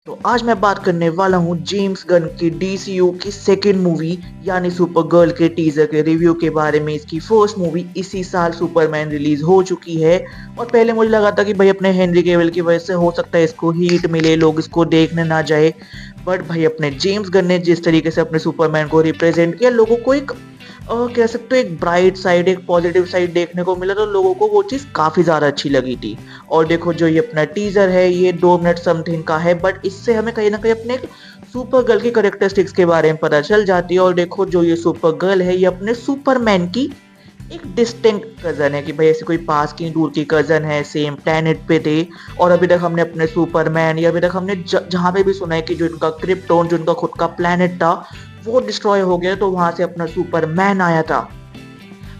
तो आज मैं बात करने वाला हूँ जेम्स गन की डीसीयू की सेकंड मूवी यानी सुपर गर्ल के टीजर के रिव्यू के बारे में। इसकी फर्स्ट मूवी इसी साल सुपरमैन रिलीज हो चुकी है और पहले मुझे लगा था कि भाई अपने हेनरी केवल की वजह से हो सकता है इसको हीट मिले, लोग इसको देखने ना जाए। बट भाई अपने जेम्स गन ने जिस तरीके से अपने सुपरमैन को रिप्रेजेंट किया, लोगों को एक कह सकते हो एक ब्राइट साइड, एक पॉजिटिव साइड देखने को मिला, तो लोगों को वो चीज़ काफ़ी ज़्यादा अच्छी लगी थी। और देखो जो ये अपना टीजर है ये 2 मिनट समथिंग का है, बट इससे हमें कहीं ना कहीं अपने एक सुपर गर्ल की करेक्टरिस्टिक्स के बारे में पता चल जाती है। और देखो जो ये सुपर गर्ल है ये अपने सुपरमैन की एक डिस्टिंक्ट कजन है, कि भाई ऐसी कोई पास की दूर की कजन है, सेम प्लेनेट पे थे। और अभी तक हमने अपने सुपरमैन या अभी तक हमने जहाँ पे भी सुना है कि जो इनका क्रिप्टोन, जो इनका खुद का प्लेनेट था, वो डिस्ट्रॉय हो गया, तो वहां से अपना सुपरमैन आया था।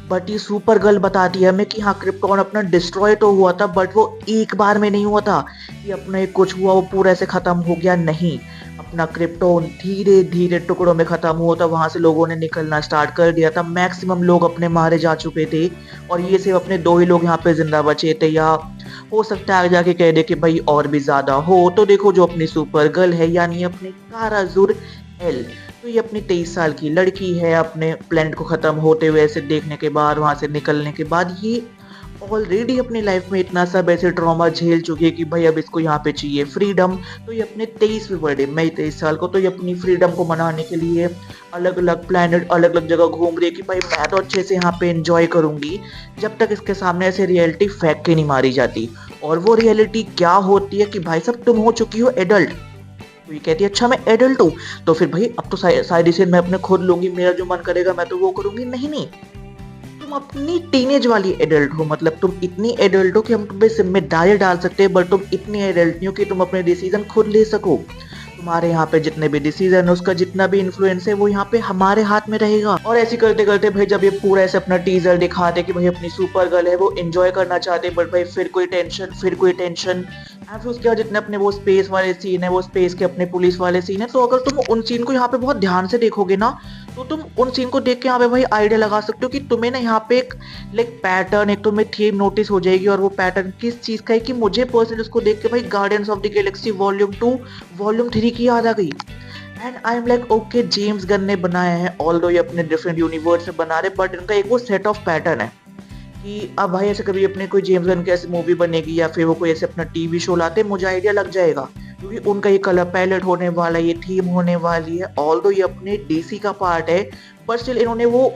बट ये सुपर गर्ल बताती है हमें कि हाँ क्रिप्टॉन अपना डिस्ट्रॉय तो हुआ था, बट वो एक बार में नहीं हुआ था कि अपना एक कुछ हुआ वो पूरा ऐसे खत्म हो गया, नहीं। अपना क्रिप्टोन धीरे धीरे टुकड़ों में खत्म हुआ था, वहां से लोगों ने निकलना स्टार्ट कर दिया था, मैक्सिमम लोग अपने मारे जा चुके थे और ये सिर्फ अपने 2 ही लोग यहाँ पे जिंदा बचे थे, या हो सकता है आगे जाके कह दे कि भाई और भी ज्यादा हो। तो देखो जो अपनी सुपर गर्ल है यानी अपनी कारा जुर एल, तो ये अपनी 23 साल की लड़की है। अपने प्लेनेट को खत्म होते हुए ऐसे देखने के बाद, वहां से निकलने के बाद, ये ऑलरेडी अपनी लाइफ में इतना सब ऐसे ट्रॉमा झेल चुकी है कि भाई अब इसको यहाँ पे चाहिए फ्रीडम। तो ये अपने 23वीं बर्थडे, मई 23 साल को, तो ये अपनी फ्रीडम को मनाने के लिए अलग अलग प्लेनेट, अलग अलग जगह घूम रही है कि भाई मैं तो अच्छे से यहाँ पे एंजॉय करूंगी जब तक इसके सामने ऐसे रियलिटी फेंक के नहीं मारी जाती। और वो रियलिटी क्या होती है कि भाई साहब तुम हो चुकी हो एडल्ट। तो ये कहती है अच्छा मैं एडल्ट हूँ तो फिर भाई अब तो सारी डिसीजन मैं अपने खुद लूंगी, मेरा जो मन करेगा मैं तो वो करूंगी। नहीं नहीं, तुम अपनी टीनेज वाली एडल्ट हो, मतलब तुम इतनी एडल्ट हो कि हम तुम्हें जिम्मेदारी डाल सकते हैं, बट तुम इतनी एडल्ट नहीं हो कि तुम अपने डिसीजन खुद ले सको। तुम्हारे यहाँ पे जितने भी डिसीजन है, उसका जितना भी इन्फ्लुएंस है, वो यहाँ पे हमारे हाथ में रहेगा। और ऐसे करते करते भाई जब ये पूरा ऐसे अपना टीजर दिखाते कि भाई अपनी सुपर गर्ल है वो एंजॉय करना चाहते, बट भाई फिर कोई टेंशन, फिर कोई टेंशन। एंड फिर उसके बाद जितने अपने वो स्पेस वाले सीन है, वो स्पेस के अपने पुलिस वाले सीन है, तो अगर तुम उन सीन को यहाँ पे बहुत ध्यान से देखोगे ना, तो तुम उन सीन को देख के यहाँ पे भाई आइडिया लगा सकते हो कि तुम्हें ना यहाँ पे एक लाइक पैटर्न, एक तुम्हें थीम नोटिस हो जाएगी। और वो पैटर्न किस चीज का है कि मुझे पर्सनली उसको देख के भाई guardians of the Galaxy volume 2 volume 3 की याद आ गई। And I am like okay, James Gunn ने बनाया है, ऑल्दो ये अपने डिफरेंट यूनिवर्स में बना रहे, बट इनका एक वो सेट ऑफ पैटर्न है कि अब भाई ऐसे कभी अपने कोई जेम्स गन की ऐसी मूवी बनेगी या फिर वो कोई ऐसे अपना टीवी शो लाते, मुझे आइडिया लग जाएगा, क्योंकि उनका ये कलर पैलेट होने वाला है, ये थीम होने वाली है। ऑल्दो ये अपने डीसी का पार्ट है, बट स्टिल इन्होंने वो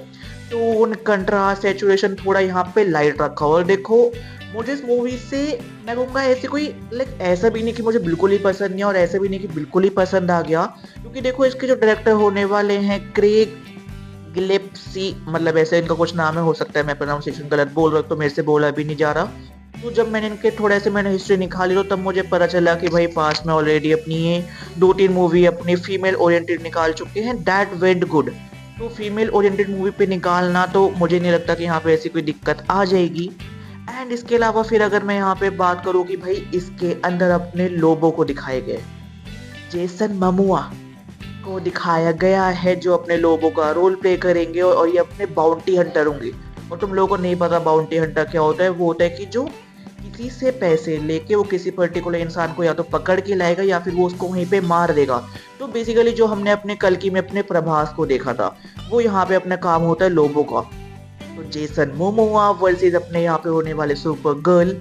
टोन, कंट्रास्ट, सैचुरेशन थोड़ा यहाँ पे लाइट रखा। और देखो मुझे इस मूवी से मैं कहूँगा ऐसे कोई लाइक ऐसा भी नहीं कि मुझे बिल्कुल ही पसंद नहीं, और ऐसा भी नहीं कि बिल्कुल ही पसंद आ गया, क्योंकि देखो इसके जो डायरेक्टर होने वाले हैं क्रेग गिलेप्सी, मतलब ऐसे इनका कुछ नाम है, हो सकता है मैं प्रोनाउंसिएशन गलत बोल रहा हूँ तो मेरे से बोला भी नहीं जा रहा। तो जब मैंने इनके थोड़े से मैंने हिस्ट्री निकाली तो तब मुझे पता चला कि भाई पास में ऑलरेडी अपनी ये 2-3 मूवी अपनी फीमेल ओरिएंटेड निकाल चुके हैं, दैट वेंट गुड। तो फीमेल ओरिएंटेड मूवी पे निकालना तो मुझे नहीं लगता कि यहाँ पे ऐसी कोई दिक्कत आ जाएगी। एंड इसके अलावा फिर अगर मैं यहाँ पे बात करूँ कि भाई इसके अंदर अपने लोबो को दिखाए गए, जेसन ममुआ को दिखाया गया है, जो अपने लोगों का रोल प्ले करेंगे और ये अपने बाउंटी हंटर होंगे। और तुम लोगों को नहीं पता बाउंटी हंटर क्या होता है, वो होता है कि जो किसी से पैसे लेके वो किसी पर्टिकुलर इंसान को या तो पकड़ के लाएगा या फिर वो उसको वहीं पे मार देगा। तो बेसिकली जो हमने अपने कल्कि में अपने प्रभास को देखा था, वो यहाँ पे अपना काम होता है लोगों का। तो जेसन मोमोआ वर्सेस अपने यहाँ पे होने वाले सुपर गर्ल,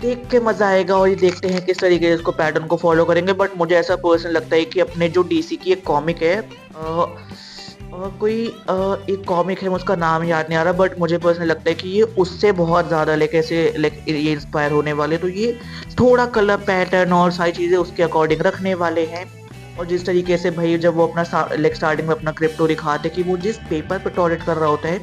देख के मजा आएगा। और ये देखते हैं किस तरीके से इसको पैटर्न को फॉलो करेंगे। बट मुझे ऐसा पर्सन लगता है कि अपने जो डीसी की एक कॉमिक है, एक कॉमिक है, उसका नाम याद नहीं आ रहा, बट मुझे पर्सनली लगता है कि ये उससे बहुत ज़्यादा लाइक ऐसे लाइक ये इंस्पायर होने वाले, तो ये थोड़ा कलर पैटर्न और सारी चीज़ें उसके अकॉर्डिंग रखने वाले हैं। और जिस तरीके से भाई जब वो अपना लाइक स्टार्टिंग में अपना क्रिप्टो दिखाते कि वो जिस पेपर पे टॉयलेट कर रहा होता है,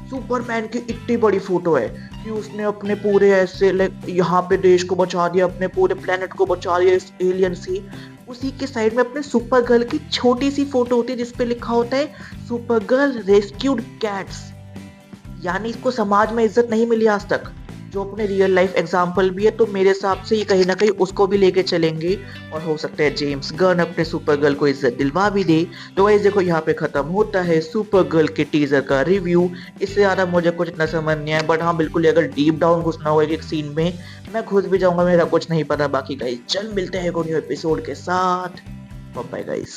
सुपरमैन की इतनी बड़ी फोटो है कि उसने अपने पूरे ऐसे लाइक यहाँ पे देश को बचा दिया, अपने पूरे प्लेनेट को बचा दिया इस एलियन से। उसी के साइड में अपने सुपर गर्ल की छोटी सी फोटो होती है जिसपे लिखा होता है सुपर गर्ल रेस्क्यूड कैट्स, यानी इसको समाज में इज्जत नहीं मिली आज तक। जो अपने रियल लाइफ एग्जाम्पल भी है, तो मेरे हिसाब से ये कहीं ना कहीं उसको भी लेके चलेंगे और हो सकता है जेम्स गन अपने सुपर गर्ल को इज्जत दिलवा भी दे। तो गाइस देखो यहाँ पे खत्म होता है सुपर गर्ल के टीजर का रिव्यू। इससे ज्यादा मुझे कुछ इतना समझ नहीं आया, बट हाँ बिल्कुल अगर डीप डाउन घुसना हो एक सीन में मैं घुस भी जाऊंगा, मेरा कुछ नहीं पता। बाकी गाइस चल मिलते हैं एक न्यू एपिसोड के साथ। Bye bye guys.